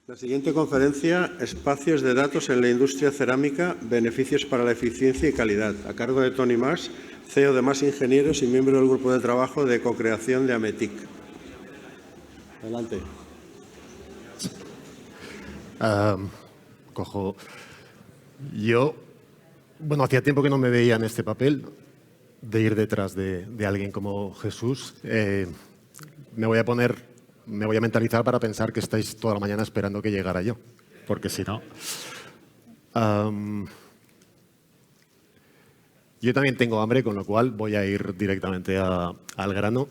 La siguiente conferencia, Espacios de datos en la industria cerámica, beneficios para la eficiencia y calidad, a cargo de Tony Mas, CEO de Mas Ingenieros y miembro del grupo de trabajo de co-creación de Ametic. Adelante. Bueno, hacía tiempo que no me veía en este papel de ir detrás de alguien como Jesús. Me voy a mentalizar para pensar que estáis toda la mañana esperando que llegara yo, porque si no... Yo también tengo hambre, con lo cual voy a ir directamente al grano.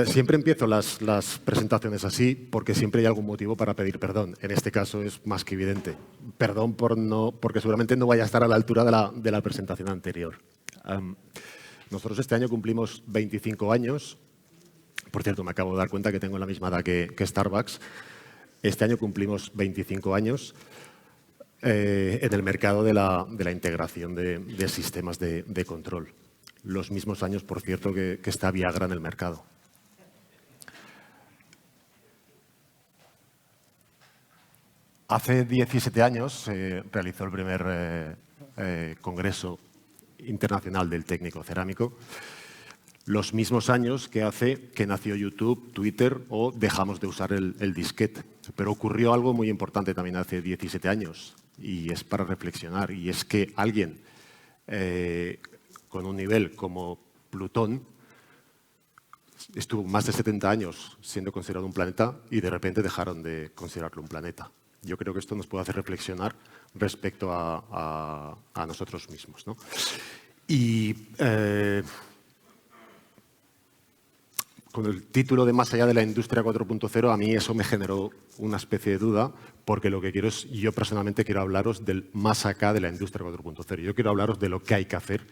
Siempre empiezo las presentaciones así porque siempre hay algún motivo para pedir perdón. En este caso es más que evidente. Perdón porque seguramente no vaya a estar a la altura de la presentación anterior. Nosotros este año cumplimos 25 años. Por cierto, me acabo de dar cuenta que tengo la misma edad que Starbucks. Este año cumplimos 25 años en el mercado de la integración de sistemas de control. Los mismos años, por cierto, que está Viagra en el mercado. Hace 17 años se realizó el primer Congreso Internacional del Técnico Cerámico. Los mismos años que hace que nació YouTube, Twitter o dejamos de usar el disquete. Pero ocurrió algo muy importante también hace 17 años y es para reflexionar. Y es que alguien con un nivel como Plutón estuvo más de 70 años siendo considerado un planeta y de repente dejaron de considerarlo un planeta. Yo creo que esto nos puede hacer reflexionar respecto a nosotros mismos, ¿no? Y con el título de Más allá de la industria 4.0, a mí eso me generó una especie de duda, porque lo que quiero es, yo personalmente quiero hablaros del más acá de la industria 4.0. Yo quiero hablaros de lo que hay que hacer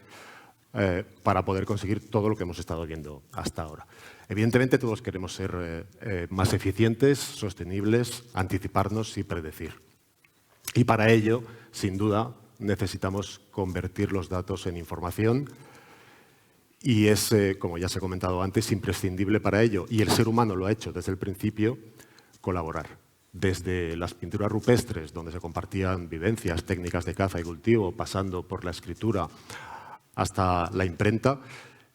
para poder conseguir todo lo que hemos estado viendo hasta ahora. Evidentemente todos queremos ser más eficientes, sostenibles, anticiparnos y predecir. Y para ello, sin duda, necesitamos convertir los datos en información y es, como ya se ha comentado antes, imprescindible para ello, y el ser humano lo ha hecho desde el principio, colaborar. Desde las pinturas rupestres, donde se compartían vivencias, técnicas de caza y cultivo, pasando por la escritura hasta la imprenta,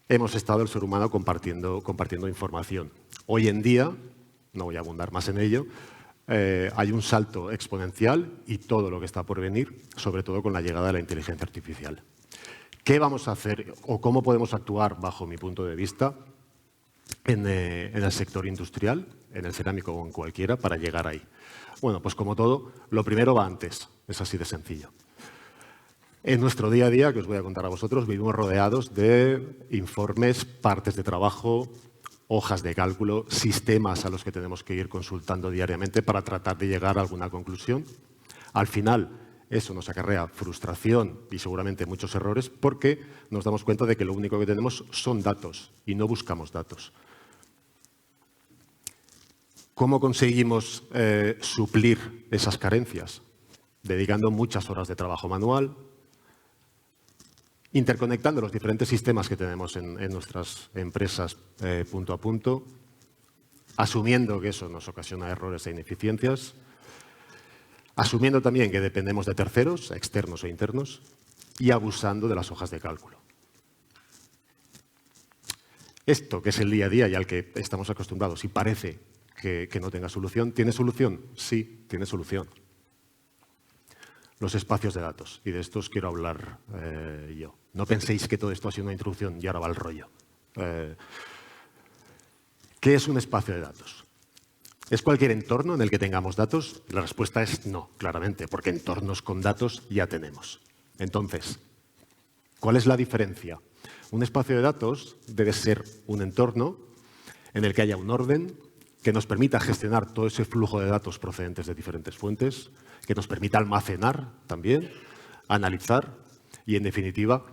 hemos estado el ser humano compartiendo información. Hoy en día, no voy a abundar más en ello, hay un salto exponencial y todo lo que está por venir, sobre todo con la llegada de la inteligencia artificial. ¿Qué vamos a hacer o cómo podemos actuar, bajo mi punto de vista, en el sector industrial, en el cerámico o en cualquiera, para llegar ahí? Bueno, pues como todo, lo primero va antes, es así de sencillo. En nuestro día a día, que os voy a contar a vosotros, vivimos rodeados de informes, partes de trabajo, hojas de cálculo, sistemas a los que tenemos que ir consultando diariamente para tratar de llegar a alguna conclusión. Al final, eso nos acarrea frustración y seguramente muchos errores porque nos damos cuenta de que lo único que tenemos son datos y no buscamos datos. ¿Cómo conseguimos suplir esas carencias? Dedicando muchas horas de trabajo manual, interconectando los diferentes sistemas que tenemos en nuestras empresas punto a punto, asumiendo que eso nos ocasiona errores e ineficiencias, asumiendo también que dependemos de terceros, externos o internos, y abusando de las hojas de cálculo. Esto, que es el día a día y al que estamos acostumbrados y parece que no tenga solución, ¿tiene solución? Sí, tiene solución. Los espacios de datos, y de estos quiero hablar yo. No penséis que todo esto ha sido una introducción y ahora va el rollo. ¿Qué es un espacio de datos? ¿Es cualquier entorno en el que tengamos datos? La respuesta es no, claramente, porque entornos con datos ya tenemos. Entonces, ¿cuál es la diferencia? Un espacio de datos debe ser un entorno en el que haya un orden que nos permita gestionar todo ese flujo de datos procedentes de diferentes fuentes, que nos permita almacenar también, analizar y, en definitiva,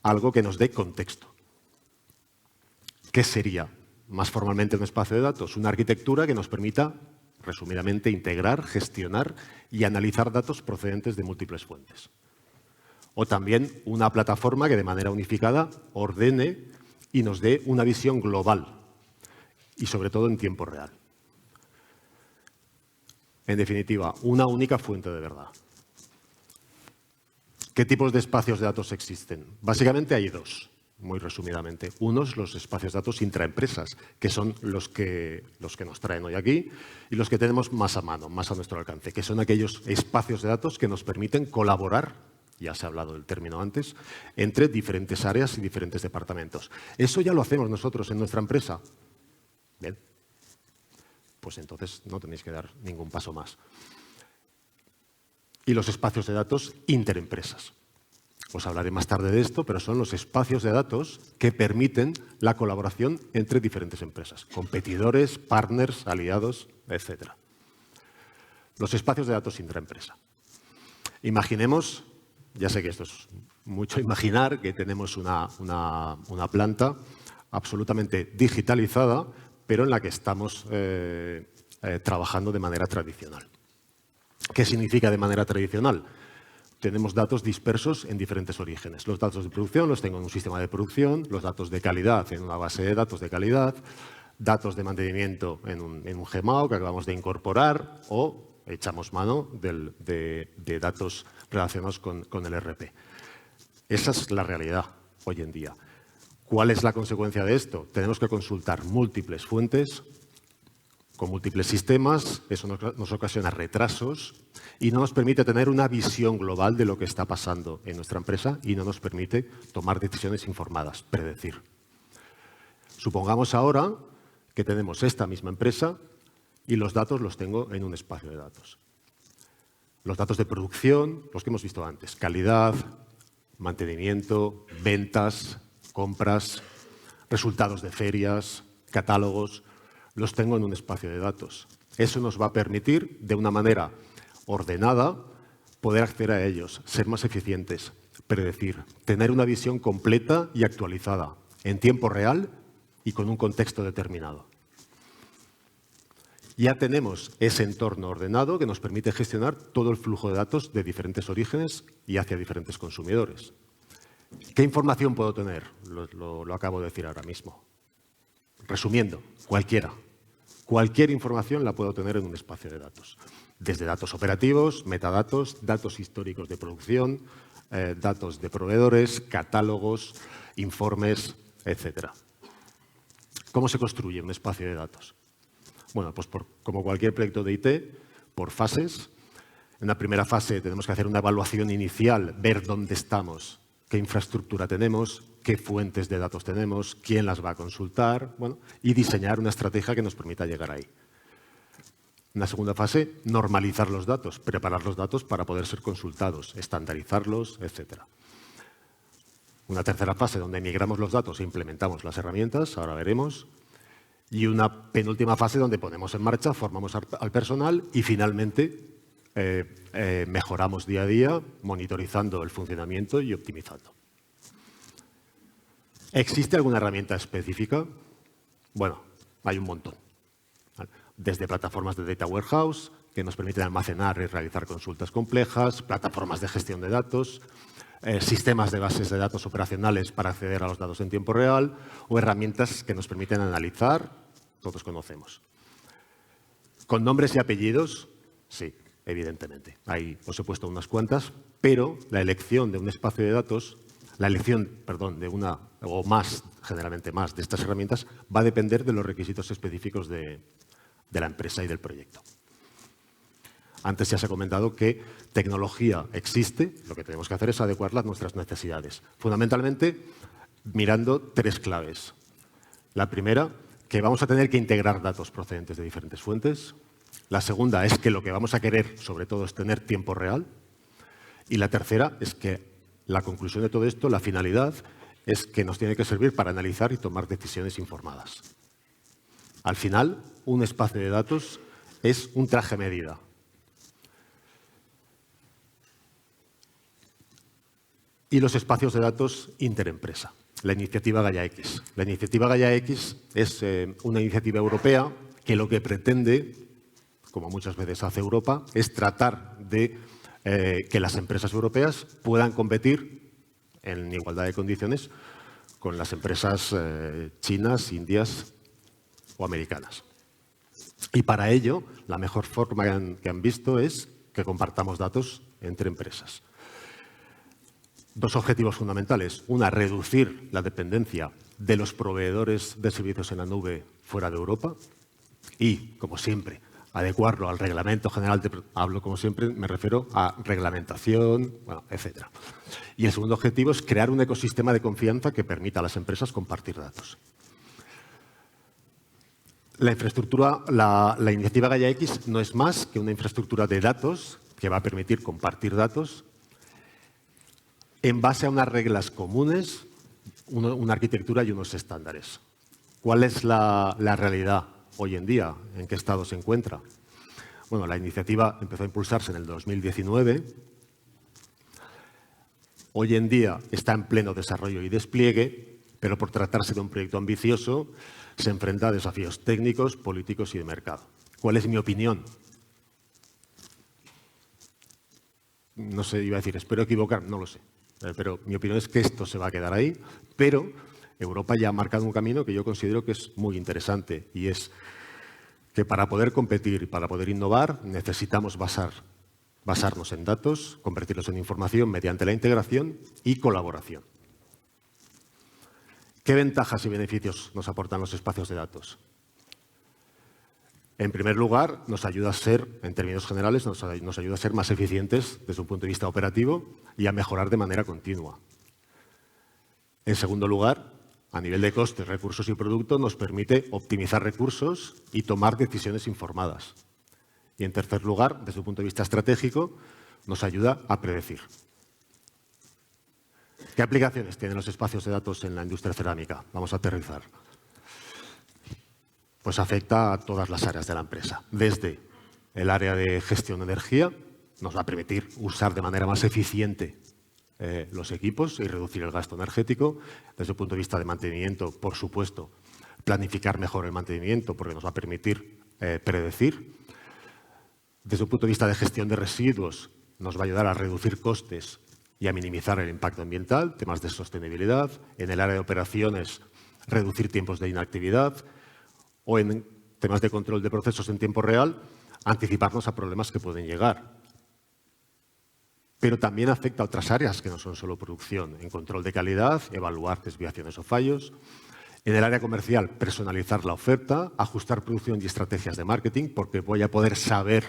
algo que nos dé contexto. ¿Qué sería más formalmente un espacio de datos? Una arquitectura que nos permita, resumidamente, integrar, gestionar y analizar datos procedentes de múltiples fuentes. O también una plataforma que de manera unificada ordene y nos dé una visión global y sobre todo en tiempo real. En definitiva, una única fuente de verdad. ¿Qué tipos de espacios de datos existen? Básicamente hay dos, muy resumidamente. Unos, los espacios de datos intraempresas, que son los que nos traen hoy aquí y los que tenemos más a mano, más a nuestro alcance, que son aquellos espacios de datos que nos permiten colaborar, ya se ha hablado del término antes, entre diferentes áreas y diferentes departamentos. Eso ya lo hacemos nosotros en nuestra empresa. Bien, pues entonces no tenéis que dar ningún paso más. Y los espacios de datos interempresas. Os hablaré más tarde de esto, pero son los espacios de datos que permiten la colaboración entre diferentes empresas, competidores, partners, aliados, etc. Los espacios de datos intraempresa. Imaginemos, ya sé que esto es mucho imaginar, que tenemos una planta absolutamente digitalizada, pero en la que estamos trabajando de manera tradicional. ¿Qué significa de manera tradicional? Tenemos datos dispersos en diferentes orígenes. Los datos de producción los tengo en un sistema de producción, los datos de calidad en una base de datos de calidad, datos de mantenimiento en un GMAO que acabamos de incorporar o echamos mano de datos relacionados con el ERP. Esa es la realidad hoy en día. ¿Cuál es la consecuencia de esto? Tenemos que consultar múltiples fuentes con múltiples sistemas, eso nos ocasiona retrasos y no nos permite tener una visión global de lo que está pasando en nuestra empresa y no nos permite tomar decisiones informadas, predecir. Supongamos ahora que tenemos esta misma empresa y los datos los tengo en un espacio de datos. Los datos de producción, los que hemos visto antes, calidad, mantenimiento, ventas, compras, resultados de ferias, catálogos, los tengo en un espacio de datos. Eso nos va a permitir, de una manera ordenada, poder acceder a ellos, ser más eficientes, predecir, tener una visión completa y actualizada, en tiempo real y con un contexto determinado. Ya tenemos ese entorno ordenado que nos permite gestionar todo el flujo de datos de diferentes orígenes y hacia diferentes consumidores. ¿Qué información puedo tener? Lo acabo de decir ahora mismo. Resumiendo, cualquiera. Cualquier información la puedo tener en un espacio de datos. Desde datos operativos, metadatos, datos históricos de producción, datos de proveedores, catálogos, informes, etc. ¿Cómo se construye un espacio de datos? Bueno, pues como cualquier proyecto de IT, por fases. En la primera fase tenemos que hacer una evaluación inicial, ver dónde estamos, qué infraestructura tenemos, qué fuentes de datos tenemos, quién las va a consultar, bueno, y diseñar una estrategia que nos permita llegar ahí. En la segunda fase, normalizar los datos, preparar los datos para poder ser consultados, estandarizarlos, etc. Una tercera fase donde migramos los datos e implementamos las herramientas, ahora veremos. Y una penúltima fase donde ponemos en marcha, formamos al personal y finalmente mejoramos día a día, monitorizando el funcionamiento y optimizando. ¿Existe alguna herramienta específica? Bueno, hay un montón. Desde plataformas de Data Warehouse, que nos permiten almacenar y realizar consultas complejas, plataformas de gestión de datos, sistemas de bases de datos operacionales para acceder a los datos en tiempo real o herramientas que nos permiten analizar, todos conocemos. ¿Con nombres y apellidos? Sí, evidentemente. Ahí os he puesto unas cuantas, pero la elección de un espacio de datos, de una o más, generalmente más, de estas herramientas va a depender de los requisitos específicos de la empresa y del proyecto. Antes ya se ha comentado que tecnología existe, lo que tenemos que hacer es adecuarla a nuestras necesidades. Fundamentalmente, mirando tres claves. La primera, que vamos a tener que integrar datos procedentes de diferentes fuentes. La segunda es que lo que vamos a querer, sobre todo, es tener tiempo real. Y la tercera es que la conclusión de todo esto, la finalidad, es que nos tiene que servir para analizar y tomar decisiones informadas. Al final, un espacio de datos es un traje a medida. Y los espacios de datos interempresa, la iniciativa Gaia-X. La iniciativa Gaia-X es una iniciativa europea que lo que pretende, como muchas veces hace Europa, es tratar de que las empresas europeas puedan competir en igualdad de condiciones con las empresas chinas, indias o americanas. Y para ello, la mejor forma que han visto es que compartamos datos entre empresas. Dos objetivos fundamentales. Una, reducir la dependencia de los proveedores de servicios en la nube fuera de Europa y, como siempre, adecuarlo al reglamento general. Hablo, como siempre, me refiero a reglamentación, bueno, etc. Y el segundo objetivo es crear un ecosistema de confianza que permita a las empresas compartir datos. La infraestructura, la iniciativa Gaia-X no es más que una infraestructura de datos que va a permitir compartir datos en base a unas reglas comunes, una arquitectura y unos estándares. ¿Cuál es la realidad hoy en día? ¿En qué estado se encuentra? Bueno, la iniciativa empezó a impulsarse en el 2019. Hoy en día está en pleno desarrollo y despliegue, pero por tratarse de un proyecto ambicioso, se enfrenta a desafíos técnicos, políticos y de mercado. ¿Cuál es mi opinión? No sé, iba a decir, espero equivocarme, no lo sé. Pero mi opinión es que esto se va a quedar ahí, pero Europa ya ha marcado un camino que yo considero que es muy interesante y es que para poder competir y para poder innovar necesitamos basarnos en datos, convertirlos en información mediante la integración y colaboración. ¿Qué ventajas y beneficios nos aportan los espacios de datos? En primer lugar, nos ayuda a ser, en términos generales, nos ayuda a ser más eficientes desde un punto de vista operativo y a mejorar de manera continua. En segundo lugar, a nivel de costes, recursos y producto, nos permite optimizar recursos y tomar decisiones informadas. Y en tercer lugar, desde un punto de vista estratégico, nos ayuda a predecir. ¿Qué aplicaciones tienen los espacios de datos en la industria cerámica? Vamos a aterrizar. Pues afecta a todas las áreas de la empresa. Desde el área de gestión de energía, nos va a permitir usar de manera más eficiente los equipos y reducir el gasto energético. Desde el punto de vista de mantenimiento, por supuesto, planificar mejor el mantenimiento porque nos va a permitir predecir. Desde un punto de vista de gestión de residuos, nos va a ayudar a reducir costes y a minimizar el impacto ambiental, temas de sostenibilidad. En el área de operaciones, reducir tiempos de inactividad. O en temas de control de procesos en tiempo real, anticiparnos a problemas que pueden llegar. Pero también afecta a otras áreas que no son solo producción. En control de calidad, evaluar desviaciones o fallos. En el área comercial, personalizar la oferta, ajustar producción y estrategias de marketing, porque voy a poder saber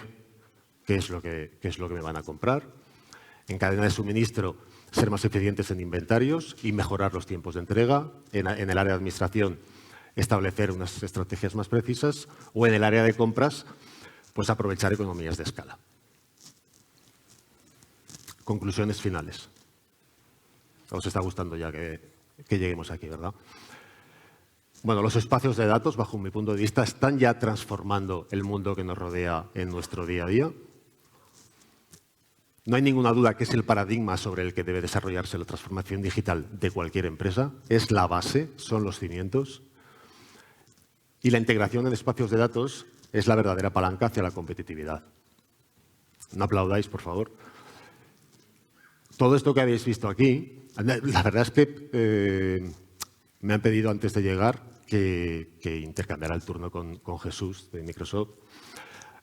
qué es lo que me van a comprar. En cadena de suministro, ser más eficientes en inventarios y mejorar los tiempos de entrega. En el área de administración, establecer unas estrategias más precisas, o en el área de compras, pues aprovechar economías de escala. Conclusiones finales. Os está gustando ya que lleguemos aquí, ¿verdad? Bueno, los espacios de datos, bajo mi punto de vista, están ya transformando el mundo que nos rodea en nuestro día a día. No hay ninguna duda que es el paradigma sobre el que debe desarrollarse la transformación digital de cualquier empresa. Es la base, son los cimientos. Y la integración en espacios de datos es la verdadera palanca hacia la competitividad. No aplaudáis, por favor. Todo esto que habéis visto aquí, la verdad es que me han pedido antes de llegar que intercambiara el turno con Jesús de Microsoft,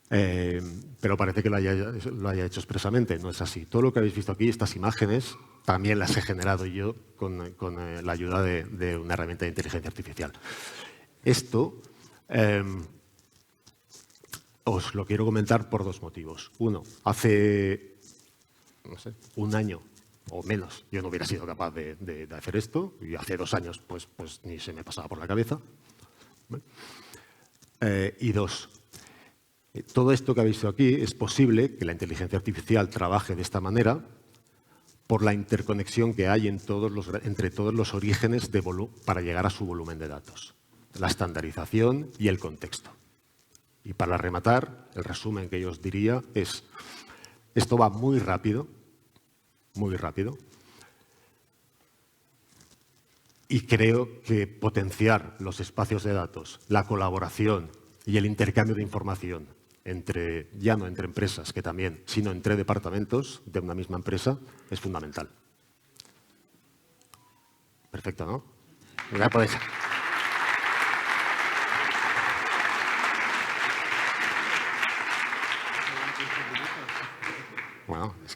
pero parece que lo haya hecho expresamente. No es así. Todo lo que habéis visto aquí, estas imágenes, también las he generado yo con la ayuda de una herramienta de inteligencia artificial. Esto os lo quiero comentar por dos motivos. Uno, hace no sé, un año o menos yo no hubiera sido capaz de hacer esto, y hace 2 años pues ni se me pasaba por la cabeza. Y dos, todo esto que habéis visto aquí es posible que la inteligencia artificial trabaje de esta manera por la interconexión que hay entre todos los orígenes para llegar a su volumen de datos. La estandarización y el contexto. Y para rematar, el resumen que yo os diría es: esto va muy rápido, y creo que potenciar los espacios de datos, la colaboración y el intercambio de información ya no entre empresas, que también, sino entre departamentos de una misma empresa, es fundamental. Perfecto, ¿no? Ya podéis.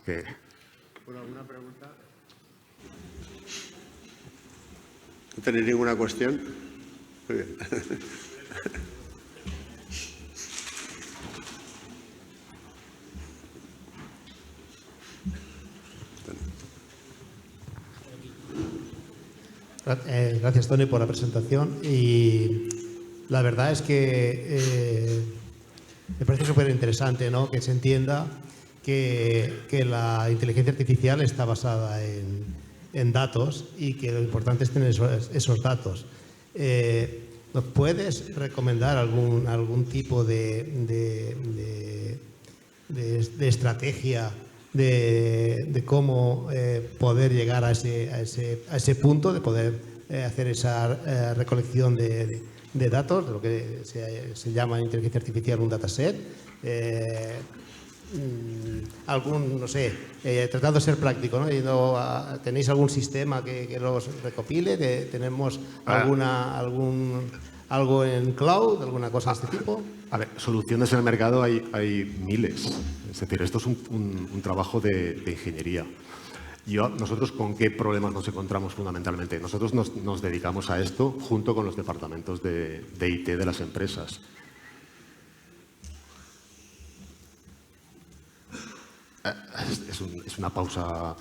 que... ¿Por alguna pregunta? ¿No tenéis ninguna cuestión? Muy bien. Gracias, Tony, por la presentación. Y la verdad es que me parece súper interesante, ¿no?, que se entienda que la inteligencia artificial está basada en datos y que lo importante es tener esos datos. ¿Nos puedes recomendar algún tipo de estrategia de cómo poder llegar a ese punto, de poder hacer esa recolección de datos, de lo que se llama en inteligencia artificial un dataset? No sé, tratando de ser práctico, ¿no? ¿Tenéis algún sistema que los recopile? ¿Tenemos algo en cloud, alguna cosa de este tipo? A ver, soluciones en el mercado hay miles. Es decir, esto es un trabajo de ingeniería. Nosotros, ¿con qué problemas nos encontramos fundamentalmente? Nosotros nos dedicamos a esto junto con los departamentos de IT de las empresas. Es una pausa.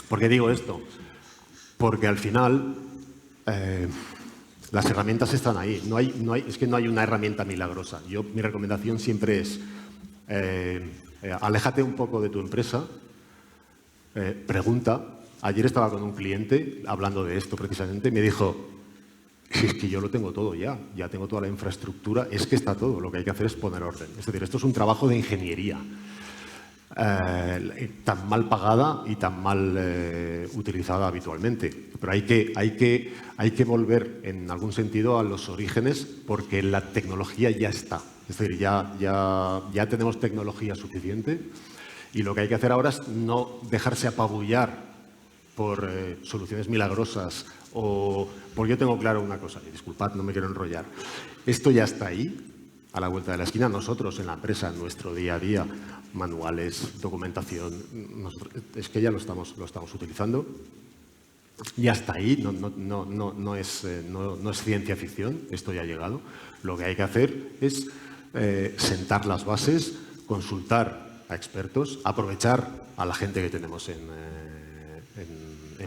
¿Por qué digo esto? Porque al final las herramientas están ahí. Es que no hay una herramienta milagrosa. Mi recomendación siempre es aléjate un poco de tu empresa, pregunta. Ayer estaba con un cliente hablando de esto precisamente y me dijo: si es que yo lo tengo todo ya tengo toda la infraestructura, es que está todo, lo que hay que hacer es poner orden. Es decir, esto es un trabajo de ingeniería, tan mal pagada y tan mal utilizada habitualmente. Pero hay que volver en algún sentido a los orígenes, porque la tecnología ya está. Es decir, ya tenemos tecnología suficiente y lo que hay que hacer ahora es no dejarse apabullar por soluciones milagrosas porque yo tengo claro una cosa, y disculpad, no me quiero enrollar. Esto ya está ahí, a la vuelta de la esquina. Nosotros en la empresa, en nuestro día a día, manuales, documentación, es que ya lo estamos utilizando. Ya está ahí, no es ciencia ficción, esto ya ha llegado. Lo que hay que hacer es sentar las bases, consultar a expertos, aprovechar a la gente que tenemos en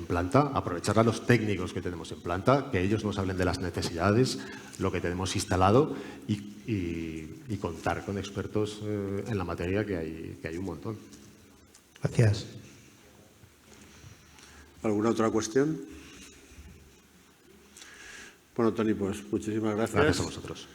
planta, aprovechar a los técnicos que tenemos en planta, que ellos nos hablen de las necesidades, lo que tenemos instalado y contar con expertos en la materia, que hay un montón. Gracias. ¿Alguna otra cuestión? Bueno, Tony, pues muchísimas gracias. Gracias a vosotros.